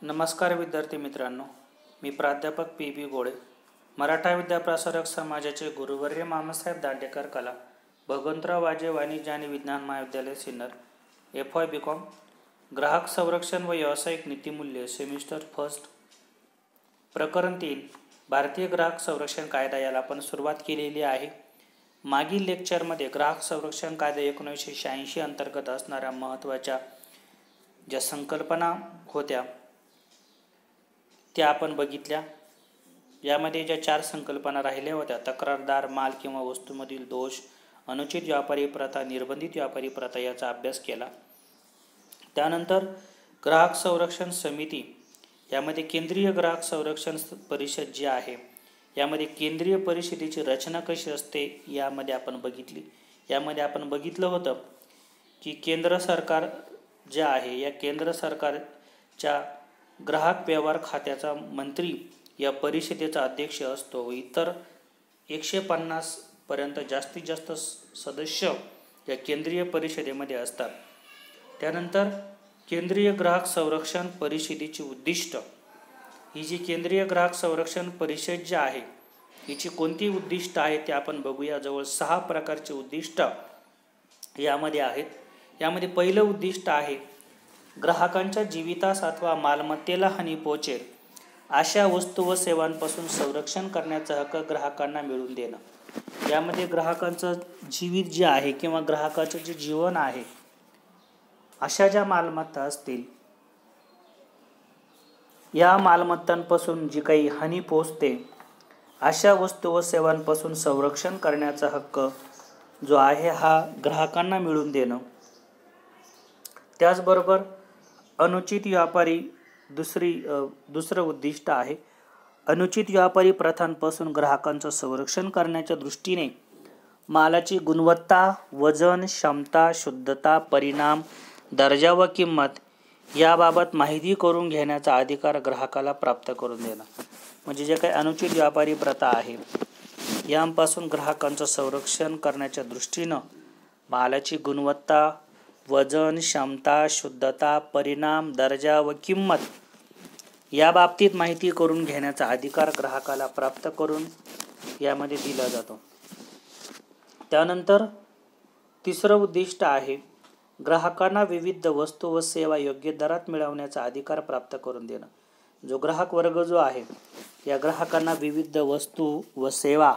नमस्कार विद्यार्थी मित्रांनो, मी प्राध्यापक पी.बी. गोळे, मराठा विद्याप्रसारक समाजाचे गुरुवर्य मामासाहेब दांडेकर कला, भगवंतराव वाजे वाणिज्य आणि विज्ञान महाविद्यालय सिन्नर, FY BCom, ग्राहक संरक्षण व व्यावसायिक नीतिमूल्य सेमिस्टर फर्स्ट, प्रकरण 3, भारतीय ग्राहक संरक्षण कायदा याला आपण सुरुवात केलेली आहे. मागील लेक्चरमध्ये ग्राहक संरक्षण कायदा 1986 अंतर्गत असणाऱ्या महत्त्वाच्या ज्या संकल्पना होत्या त्या आपण बघितल्या. यामध्ये ज्या 4 संकल्पना राहिल्या होत्या, तक्रारदार, माल किंवा वस्तूमधील दोष, अनुचित व्यापारी प्रथा, निर्बंधित व्यापारी प्रथा याचा अभ्यास केला. त्यानंतर ग्राहक संरक्षण समिती, यामध्ये केंद्रीय ग्राहक संरक्षण परिषद जी आहे, यामध्ये केंद्रीय परिषदेची रचना कशी असते यामध्ये आपण बघितली. यामध्ये आपण बघितलं होतं की केंद्र सरकार जे आहे, या केंद्र सरकारच्या ग्राहक व्यवहार खात्याचा मंत्री या परिषदेचा अध्यक्ष असतो व इतर 150 पर्यंत जास्तीत जास्त सदस्य या केंद्रीय परिषदेमध्ये असतात. त्यानंतर केंद्रीय ग्राहक संरक्षण परिषदेची उद्दिष्ट, ही जी केंद्रीय ग्राहक संरक्षण परिषद जी आहे हिची कोणती उद्दिष्ट आहे ते आपण बघूया. जवळ 6 प्रकारचे उद्दिष्ट यामध्ये आहेत. यामध्ये पहिलं उद्दिष्ट आहे ग्राहकांच्या जीवितास अथवा मालमत्तेला हानी पोहोचेल अशा वस्तू व सेवांपासून संरक्षण करण्याचा हक्क ग्राहकांना मिळवून देणं. यामध्ये ग्राहकांचं जीवित जे आहे किंवा ग्राहकाचं जे जीवन आहे, अशा ज्या मालमत्ता असतील, या मालमत्तांपासून जी काही हानी पोहोचते अशा वस्तू व सेवांपासून संरक्षण करण्याचा हक्क जो आहे हा ग्राहकांना मिळवून देणं. त्याचबरोबर अनुचित व्यापारी दुसरं उद्दिष्ट आहे. अनुचित व्यापारी प्रथांपासून ग्राहकांचं संरक्षण करण्याच्या दृष्टीने मालाची गुणवत्ता, वजन, क्षमता, शुद्धता, परिणाम, दर्जा व किंमत याबाबत माहिती करून घेण्याचा अधिकार ग्राहकाला प्राप्त करून देणं. म्हणजे जे काही अनुचित व्यापारी प्रथा आहे यांपासून ग्राहकांचं संरक्षण करण्याच्या दृष्टीनं मालाची गुणवत्ता, वजन, क्षमता, शुद्धता, परिणाम, दर्जा व किंमत या बाबतीत माहिती करून घेण्याचा अधिकार ग्राहकाला प्राप्त करून यामध्ये दिला जातो. त्यानंतर तिसरं उद्दिष्ट आहे ग्राहकांना विविध वस्तू व सेवा योग्य दरात मिळवण्याचा अधिकार प्राप्त करून देणं. जो ग्राहक वर्ग जो आहे, या ग्राहकांना विविध वस्तू व सेवा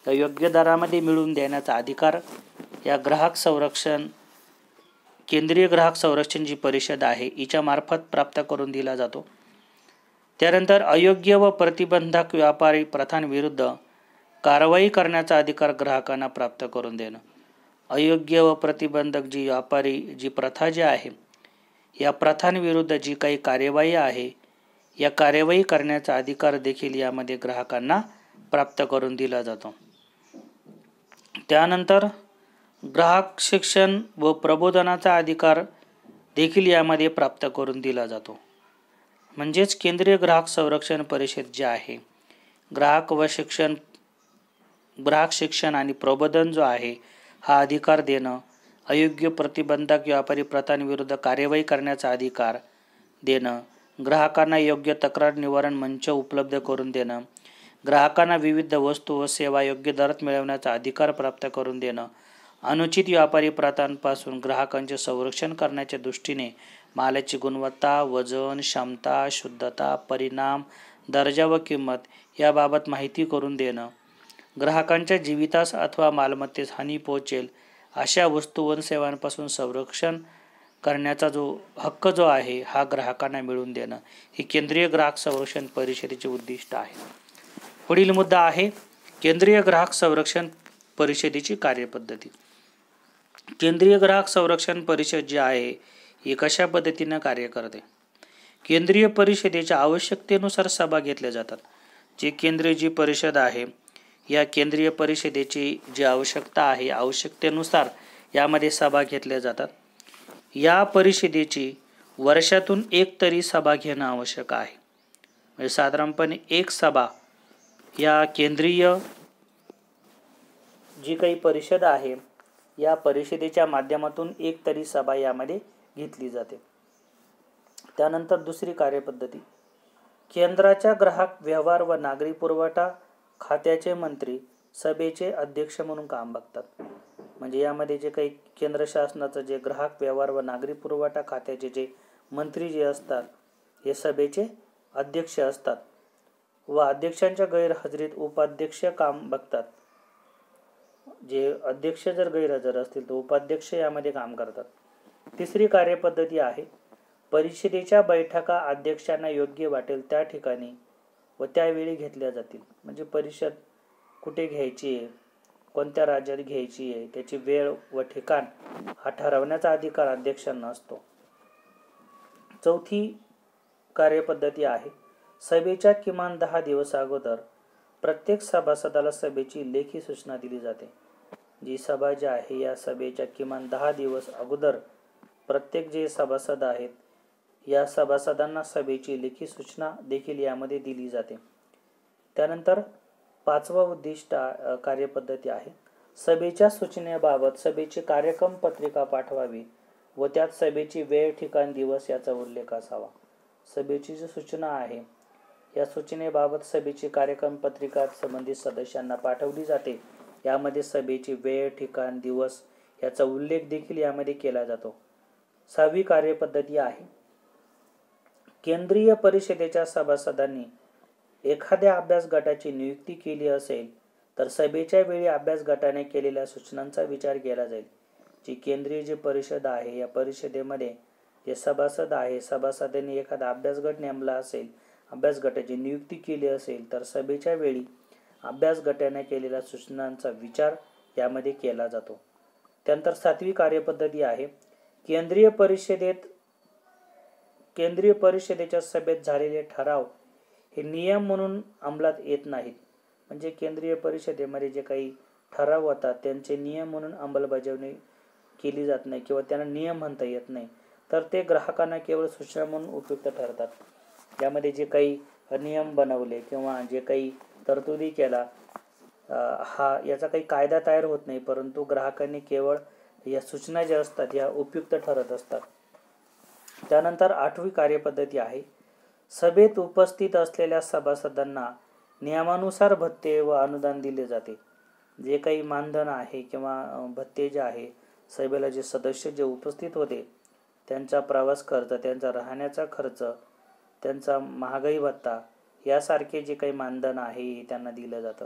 या योग्य दरामध्ये मिळवून देण्याचा अधिकार या ग्राहक संरक्षण केंद्रीय ग्राहक संरक्षण जी परिषद आहे हिच्या मार्फत प्राप्त करून दिला जातो. त्यानंतर अयोग्य व प्रतिबंधक व्यापारी प्रथांविरुद्ध कारवाई करण्याचा अधिकार ग्राहकांना प्राप्त करून देणं. अयोग्य व प्रतिबंधक जी प्रथा जी आहे, या प्रथांविरुद्ध जी काही कार्यवाही आहे, या कार्यवाही करण्याचा अधिकार देखील यामध्ये ग्राहकांना प्राप्त करून दिला जातो. त्यानंतर ग्राहक शिक्षण व प्रबोधनाचा अधिकार देखील यामध्ये प्राप्त करून दिला जातो. म्हणजेच केंद्रीय ग्राहक संरक्षण परिषद जे आहे, ग्राहक शिक्षण आणि प्रबोधन जो आहे हा अधिकार देणं, अयोग्य प्रतिबंधक व्यापारी प्रथांविरुद्ध कार्यवाही करण्याचा अधिकार देणं, ग्राहकांना योग्य तक्रार निवारण मंच उपलब्ध करून देणं, ग्राहकांना विविध वस्तू व सेवा योग्य दरात मिळवण्याचा अधिकार प्राप्त करून देणं, अनुचित व्यापारी प्रथांपासून ग्राहकांचे संरक्षण करण्याच्या दृष्टीने मालाची गुणवत्ता, वजन, क्षमता, शुद्धता, परिणाम, दर्जा व किंमत याबाबत माहिती करून देणं, ग्राहकांच्या जीवितास अथवा मालमत्तेस हानी पोहोचेल अशा वस्तू व सेवांपासून संरक्षण करण्याचा जो हक्क जो आहे हा ग्राहकांना मिळवून देणं, ही केंद्रीय ग्राहक संरक्षण परिषदेचे उद्दिष्ट आहे. पुढील मुद्दा आहे केंद्रीय ग्राहक संरक्षण परिषदेची कार्यपद्धती. केंद्रीय ग्राहक संरक्षण परिषद जी आहे ही कशा पद्धतीनं कार्य करते. केंद्रीय परिषदेच्या आवश्यकतेनुसार सभा घेतल्या जातात. जी केंद्रीय जी परिषद आहे, या केंद्रीय परिषदेची जी आवश्यकता आहे, आवश्यकतेनुसार यामध्ये सभा घेतल्या जातात. या परिषदेची वर्षातून एक तरी सभा घेणं आवश्यक आहे. म्हणजे साधारणपणे एक सभा या केंद्रीय जी काही परिषद आहे, या परिषदेच्या माध्यमातून एक तरी सभा यामध्ये घेतली जाते. त्यानंतर दुसरी कार्यपद्धती, केंद्राच्या ग्राहक व्यवहार व नागरी पुरवठा खात्याचे मंत्री सभेचे अध्यक्ष म्हणून काम बघतात. म्हणजे यामध्ये जे काही केंद्र शासनाचं जे ग्राहक व्यवहार व नागरी पुरवठा खात्याचे जे मंत्री जे असतात हे सभेचे अध्यक्ष असतात व अध्यक्षांच्या गैरहजेरीत उपाध्यक्ष काम बघतात. जे अध्यक्ष जर गैरहजर असतील तर उपाध्यक्ष यामध्ये काम करतात. तिसरी कार्यपद्धती आहे परिषदेच्या बैठका अध्यक्षांना योग्य वाटेल त्या ठिकाणी व त्यावेळी घेतल्या जातील. म्हणजे परिषद कुठे घ्यायची आहे, कोणत्या राज्यात घ्यायची आहे, त्याची वेळ व ठिकाण हा ठरवण्याचा अधिकार अध्यक्षांना असतो. चौथी कार्यपद्धती आहे सभेच्या किमान 10 दिवस अगोदर प्रत्येक सभासदाला सभेची लेखी सूचना दिली जाते. जी सभा जी आहे या सभेच्या किमान 10 दिवस अगोदर प्रत्येक जे सभासद आहेत या सभासदांना सभेची लेखी सूचना देखील यामध्ये दिली जाते. त्यानंतर 5वा उद्दिष्ट कार्यपद्धती आहे सभेच्या सूचनेबाबत सभेची कार्यक्रम पत्रिका पाठवावी व त्यात सभेची वेळ ठिकाण दिवस याचा उल्लेख असावा. सभेची जी सूचना आहे या सूचनेबाबत सभेची कार्यक्रम पत्रिका संबंधित सदस्यांना पाठवली जाते. यामध्ये सभेची वेळ ठिकाण दिवस याचा उल्लेख देखील यामध्ये केला जातो. 6वी कार्यपद्धती आहे केंद्रीय परिषदेच्या सभासदांनी एखाद्या अभ्यास गटाची नियुक्ती केली असेल तर सभेच्या वेळी अभ्यास गटाने केलेल्या सूचनांचा विचार केला जाईल. जी केंद्रीय जी परिषद आहे या परिषदेमध्ये जे सभासद आहे सभासदांनी एखादा अभ्यास गट नेमला असेल, अभ्यास गटाची नियुक्ती केली असेल तर सभेच्या वेळी अभ्यास गटाने केलेल्या सूचनांचा विचार यामध्ये केला जातो. त्यानंतर 7वी कार्यपद्धती आहे केंद्रीय परिषदेच्या सभेत झालेले ठराव हे नियम म्हणून अंमलात येत नाहीत. म्हणजे केंद्रीय परिषदेमध्ये जे काही ठराव होतात त्यांचे नियम म्हणून अंमलबजावणी केली जात नाही किंवा त्यांना नियम म्हणता येत नाही, तर ते ग्राहकांना केवळ सूचना म्हणून उपयुक्त ठरतात. यामध्ये जे काही नियम बनवले किंवा जे काही तरतुदी केला याचा काही कायदा तयार होत नाही, परंतु ग्राहकांनी केवळ या सूचना ज्या असतात या उपयुक्त ठरत असतात. त्यानंतर 8वी कार्यपद्धती आहे सभेत उपस्थित असलेल्या सभासदांना नियमानुसार भत्ते व अनुदान दिले जाते. जे काही मानधन आहे किंवा भत्ते जे आहे सभेला जे सदस्य जे उपस्थित होते त्यांचा प्रवास खर्च, त्यांचा राहण्याचा खर्च, त्यांचा महागाई भत्ता यासारखे जे काही मानधन आहे त्यांना दिलं जातं.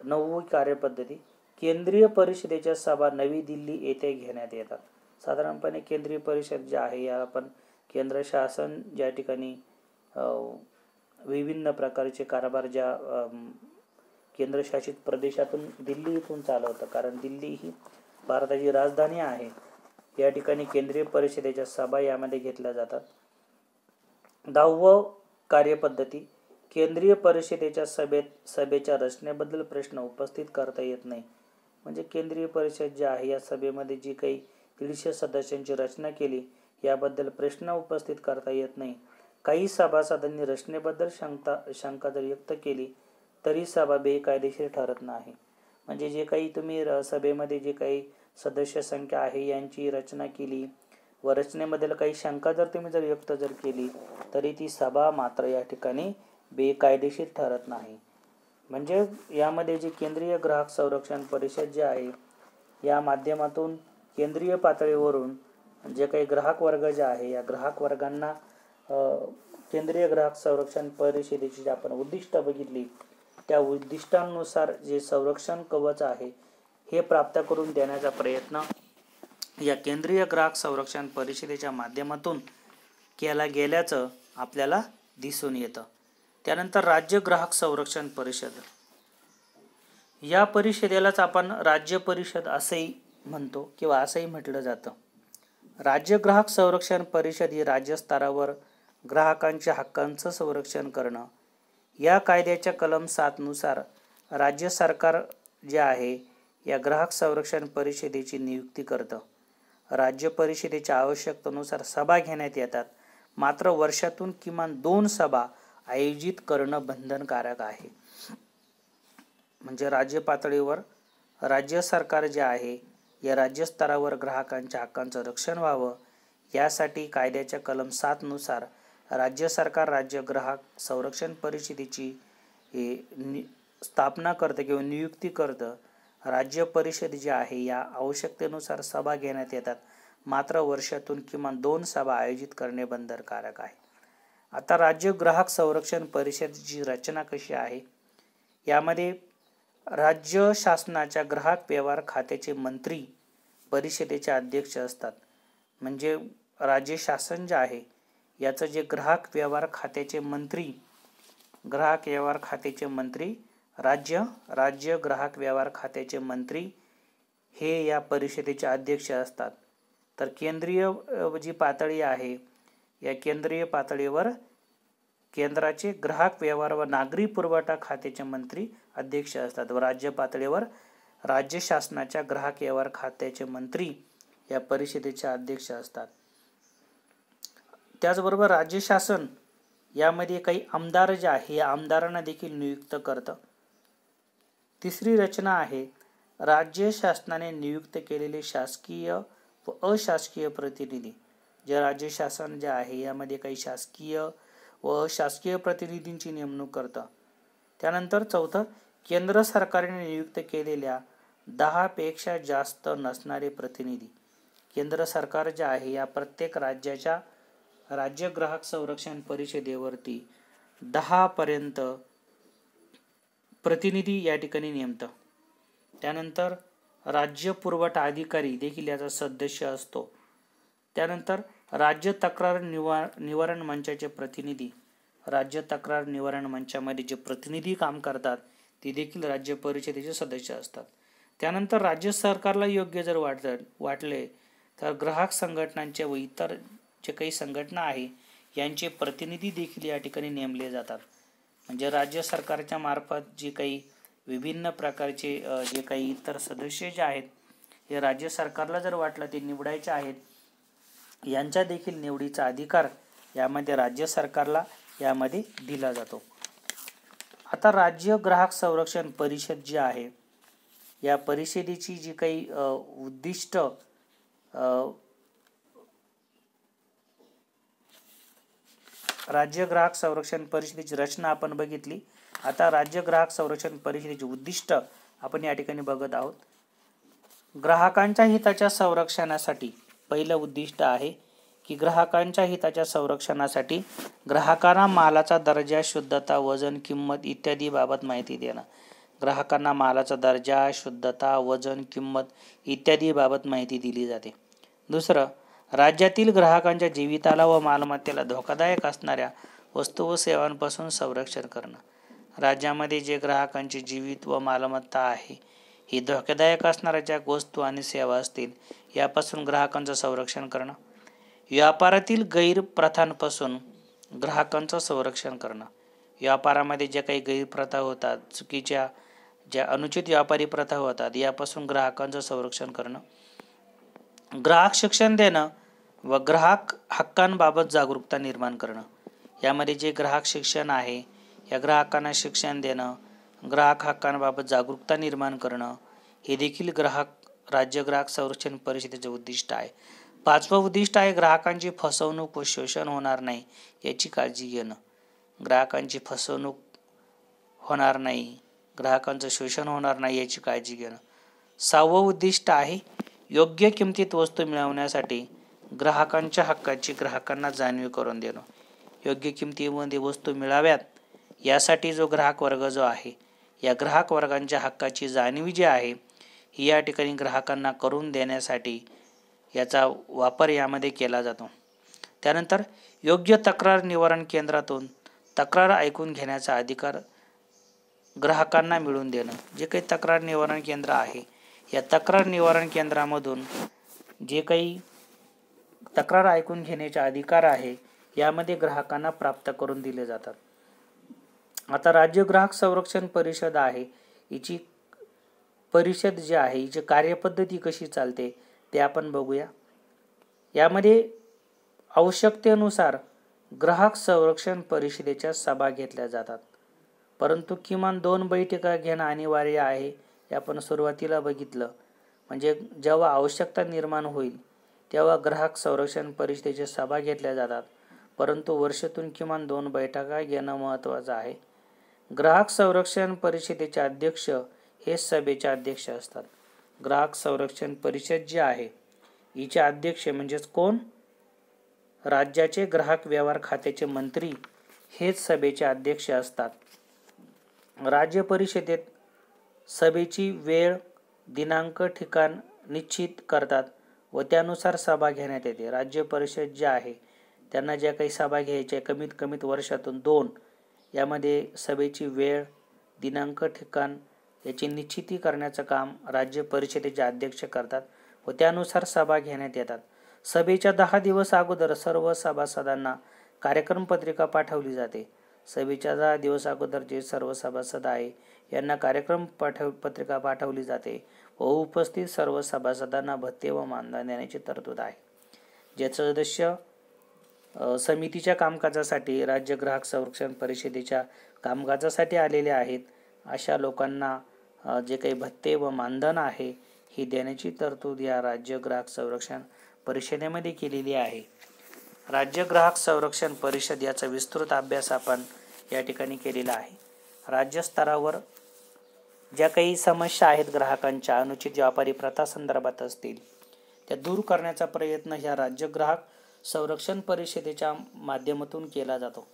9वी कार्यपद्धती केंद्रीय परिषदेच्या सभा नवी दिल्ली येथे घेण्यात येतात. साधारणपणे केंद्रीय परिषद जे आहे या आपण केंद्र शासन ज्या ठिकाणी विभिन्न प्रकारचे कारभार ज्या केंद्रशासित प्रदेशातून दिल्ली इथून चालवतं, कारण दिल्ली ही भारताची राजधानी आहे. या ठिकाणी केंद्रीय परिषदेच्या सभा यामध्ये घेतल्या जातात. 10वी कार्यपद्धती केंद्रीय परिषदेच्या सभेच्या रचनेबद्दल प्रश्न उपस्थित करता येत नाही. म्हणजे केंद्रीय परिषद जी आहे या सभेमध्ये जी काही 150 सदस्यांची रचना केली याबद्दल प्रश्न उपस्थित करता येत नाही. काही सभासदांनी रचनेबद्दल शंका जर व्यक्त केली तरी सभा बेकायदेशीर ठरत नाही. म्हणजे जे काही तुम्ही सभेमध्ये जे काही सदस्य संख्या आहे यांची रचना केली व रचनेबद्दल काही शंका जर तुम्ही व्यक्त केली तरी ती सभा मात्र या ठिकाणी बेकायदेशीर ठरत नाही. म्हणजे यामध्ये जे केंद्रीय ग्राहक संरक्षण परिषद जे आहे या माध्यमातून केंद्रीय पातळीवरून जे काही ग्राहक वर्ग जे आहे या ग्राहक वर्गांना केंद्रीय ग्राहक संरक्षण परिषदेची जी आपण उद्दिष्ट बघितली त्या उद्दिष्टांनुसार जे संरक्षण कवच आहे हे प्राप्त करून देण्याचा प्रयत्न या केंद्रीय ग्राहक संरक्षण परिषदेच्या माध्यमातून केला गेल्याचं आपल्याला दिसून येतं. त्यानंतर राज्य ग्राहक संरक्षण परिषद, या परिषदेलाच आपण राज्य परिषद असंही म्हणतो किंवा असंही म्हटलं जातं. राज्य ग्राहक संरक्षण परिषद ही राज्य स्तरावर ग्राहकांच्या हक्कांचं संरक्षण करणं या कायद्याच्या कलम 7 नुसार राज्य सरकार जे आहे या ग्राहक संरक्षण परिषदेची नियुक्ती करतं. राज्य परिषदेच्या आवश्यकतेनुसार सभा घेण्यात येतात, मात्र वर्षातून किमान 2 सभा आयोजित करणं बंधनकारक आहे. म्हणजे राज्य पातळीवर राज्य सरकार जे आहे या राज्य स्तरावर ग्राहकांच्या हक्कांचं रक्षण व्हावं यासाठी कायद्याच्या कलम 7 नुसार राज्य सरकार राज्य ग्राहक संरक्षण परिषदेची स्थापना करतं किंवा नियुक्ती करतं. राज्य परिषद जी आहे या आवश्यकतेनुसार सभा घेण्यात येतात, मात्र वर्षातून किमान 2 सभा आयोजित करणे बंधनकारक आहे. आता राज्य ग्राहक संरक्षण परिषदेची रचना कशी आहे? यामध्ये राज्य शासनाच्या ग्राहक व्यवहार खात्याचे मंत्री परिषदेचे अध्यक्ष असतात. म्हणजे राज्य शासन जे आहे याचं जे ग्राहक व्यवहार खात्याचे मंत्री राज्य ग्राहक व्यवहार खात्याचे मंत्री हे या परिषदेचे अध्यक्ष असतात. तर केंद्रीय जी पातळी आहे या केंद्रीय पातळीवर केंद्राचे ग्राहक व्यवहार व नागरी पुरवठा खात्याचे मंत्री अध्यक्ष असतात व राज्य पातळीवर राज्य शासनाच्या ग्राहक व्यवहार खात्याचे मंत्री या परिषदेचे अध्यक्ष असतात. त्याचबरोबर राज्य शासन यामध्ये काही आमदार जे आहे या आमदारांना देखील नियुक्त करतं. तिसरी रचना आहे राज्य शासनाने नियुक्त केलेले शासकीय व अशासकीय प्रतिनिधी. जे राज्य शासन जे आहे यामध्ये काही शासकीय व अशासकीय प्रतिनिधींची नेमणूक करतं. त्यानंतर चौथं, केंद्र सरकारने नियुक्त केलेल्या 10 पेक्षा जास्त नसणारे प्रतिनिधी. केंद्र सरकार जे आहे या प्रत्येक राज्याच्या राज्य ग्राहक संरक्षण परिषदेवरती 10 पर्यंत प्रतिनिधी या ठिकाणी नेमतं. त्यानंतर राज्य पुरवठा अधिकारी देखील याचा सदस्य असतो. त्यानंतर राज्य तक्रार निवारण मंचाचे प्रतिनिधी, राज्य तक्रार निवारण मंचामध्ये जे प्रतिनिधी काम करतात ते देखील राज्य परिषदेचे सदस्य असतात. त्यानंतर राज्य सरकारला योग्य जर वाटले तर ग्राहक संघटनांचे व इतर जे काही संघटना आहे यांचे प्रतिनिधी देखील या ठिकाणी नेमले जातात. म्हणजे राज्य सरकारच्या मार्फत जे काही विभिन्न प्रकारचे जे काही इतर सदस्य जे आहेत हे राज्य सरकारला जर वाटलं ते निवडायचे आहेत, यांच्या देखील निवडीचा अधिकार यामध्ये राज्य सरकारला यामध्ये दिला जातो. आता राज्य ग्राहक संरक्षण परिषद जी आहे या परिषदेची जी काही उद्दिष्ट राज्य ग्राहक संरक्षण परिषदेची रचना आपण बघितली. आता राज्य ग्राहक संरक्षण परिषदेची उद्दिष्ट आपण या ठिकाणी बघत आहोत. ग्राहकांच्या हिताच्या संरक्षणासाठी पहिलं उद्दिष्ट आहे की ग्राहकांच्या हिताच्या संरक्षणासाठी ग्राहकांना मालाचा दर्जा, शुद्धता, वजन, किंमत इत्यादी बाबत माहिती देणं. ग्राहकांना मालाचा दर्जा, शुद्धता, वजन, किंमत इत्यादी बाबत माहिती दिली जाते. दुसरं, राज्यातील ग्राहकांच्या जीविताला व मालमत्तेला धोकादायक असणाऱ्या वस्तू व सेवांपासून संरक्षण करणं. राज्यामध्ये जे ग्राहकांची जीवित व मालमत्ता आहे ही धोकादायक असणाऱ्या ज्या वस्तू आणि सेवा असतील यापासून ग्राहकांचं संरक्षण करणं. व्यापारातील गैरप्रथांपासून ग्राहकांचं संरक्षण करणं. व्यापारामध्ये ज्या काही गैरप्रथा होतात, चुकीच्या ज्या अनुचित व्यापारी प्रथा होतात यापासून ग्राहकांचं संरक्षण करणं. ग्राहक शिक्षण देणं व ग्राहक हक्कांबाबत जागरूकता निर्माण करणं. यामध्ये जे ग्राहक शिक्षण आहे या ग्राहकांना शिक्षण देणं, ग्राहक हक्कांबाबत जागरूकता निर्माण करणं हे देखील राज्य ग्राहक संरक्षण परिषदेचे उद्दिष्ट आहे. 5वं उद्दिष्ट आहे ग्राहकांची फसवणूक व शोषण होणार नाही याची काळजी घेणं. ग्राहकांची फसवणूक होणार नाही, ग्राहकांचं शोषण होणार नाही याची काळजी घेणं. 6वं उद्दिष्ट आहे योग्य किमतीत वस्तू मिळवण्यासाठी ग्राहकांच्या हक्काची ग्राहकांना जाणीव करून देणं. योग्य किमतीमध्ये वस्तू मिळाव्यात यासाठी जो ग्राहक वर्ग जो आहे या ग्राहक वर्गांच्या हक्काची जाणीव जी आहे ही या ठिकाणी ग्राहकांना करून देण्यासाठी याचा वापर यामध्ये केला जातो. त्यानंतर योग्य तक्रार निवारण केंद्रातून तक्रार ऐकून घेण्याचा अधिकार ग्राहकांना मिळवून देणं. जे काही तक्रार निवारण केंद्र आहे या तक्रार निवारण केंद्रामधून जे काही तक्रार ऐकून घेण्याचे अधिकार आहे यामध्ये ग्राहकांना प्राप्त करून दिले जातात. आता राज्य ग्राहक संरक्षण परिषद आहे हिची परिषद जी आहे हिची कार्यपद्धती कशी चालते ते आपण बघूया. यामध्ये आवश्यकतेनुसार ग्राहक संरक्षण परिषदेच्या सभा घेतल्या जातात, परंतु किमान 2 बैठका घेणं अनिवार्य आहे. हे आपण सुरुवातीला बघितलं. म्हणजे जेव्हा आवश्यकता निर्माण होईल तेव्हा ग्राहक संरक्षण परिषदेच्या सभा घेतल्या जातात, परंतु वर्षातून किमान 2 बैठका घेणं महत्त्वाचं आहे. ग्राहक संरक्षण परिषदेचे अध्यक्ष हे सभेचे अध्यक्ष असतात. ग्राहक संरक्षण परिषद जी आहे हिचे अध्यक्ष म्हणजेच कोण? राज्याचे ग्राहक व्यवहार खात्याचे मंत्री हेच सभेचे अध्यक्ष असतात. राज्य परिषदेत सभेची वेळ, दिनांक, ठिकाण निश्चित करतात व त्यानुसार सभा घेण्यात येते. राज्य परिषद जे आहे त्यांना ज्या काही सभा घ्यायच्या कमीत कमीत वर्षातून 2, यामध्ये सभेची वेळ, दिनांक, ठिकाण याची निश्चिती करण्याचं काम राज्य परिषदेचे अध्यक्ष करतात व त्यानुसार सभा घेण्यात येतात. सभेच्या 10 दिवस अगोदर सर्व सभासदांना कार्यक्रम पत्रिका पाठवली जाते. सभेच्या 10 दिवस अगोदर जे सर्व सभासद आहे यांना कार्यक्रम पत्रिका पाठवली जाते व उपस्थित सर्व सभासदांना भत्ते व मानधन देण्याची तरतूद आहे. जे सदस्य समितीच्या कामकाजासाठी राज्य ग्राहक संरक्षण परिषदेच्या कामकाजासाठी आलेले आहेत अशा लोकांना जे काही भत्ते व मानधन आहे ही देण्याची तरतूद या राज्य ग्राहक संरक्षण परिषदेमध्ये केलेली आहे. राज्य ग्राहक संरक्षण परिषद याचा विस्तृत अभ्यास आपण या ठिकाणी केलेला आहे. राज्य स्तरावर ज्या काही समस्या आहेत ग्राहकांच्या अनुचित व्यापारी प्रथा संदर्भात असतील त्या दूर करण्याचा प्रयत्न ह्या राज्य ग्राहक संरक्षण परिषदेच्या माध्यमातून केला जातो,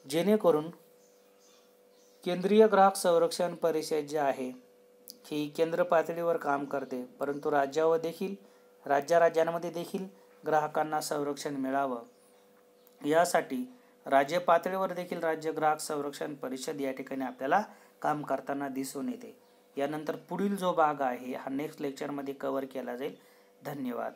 जेणेकरून केंद्रीय ग्राहक संरक्षण परिषद जी आहे ही केंद्र पातळीवर काम करते, परंतु राज्यांमध्ये देखील ग्राहकांना संरक्षण मिळावं यासाठी राज्य पातळीवर देखील राज्य ग्राहक संरक्षण परिषद या ठिकाणी आपल्याला काम करताना दिसून येते. यानंतर पुढील जो भाग आहे हा नेक्स्ट लेक्चरमध्ये कव्हर केला जाईल. धन्यवाद.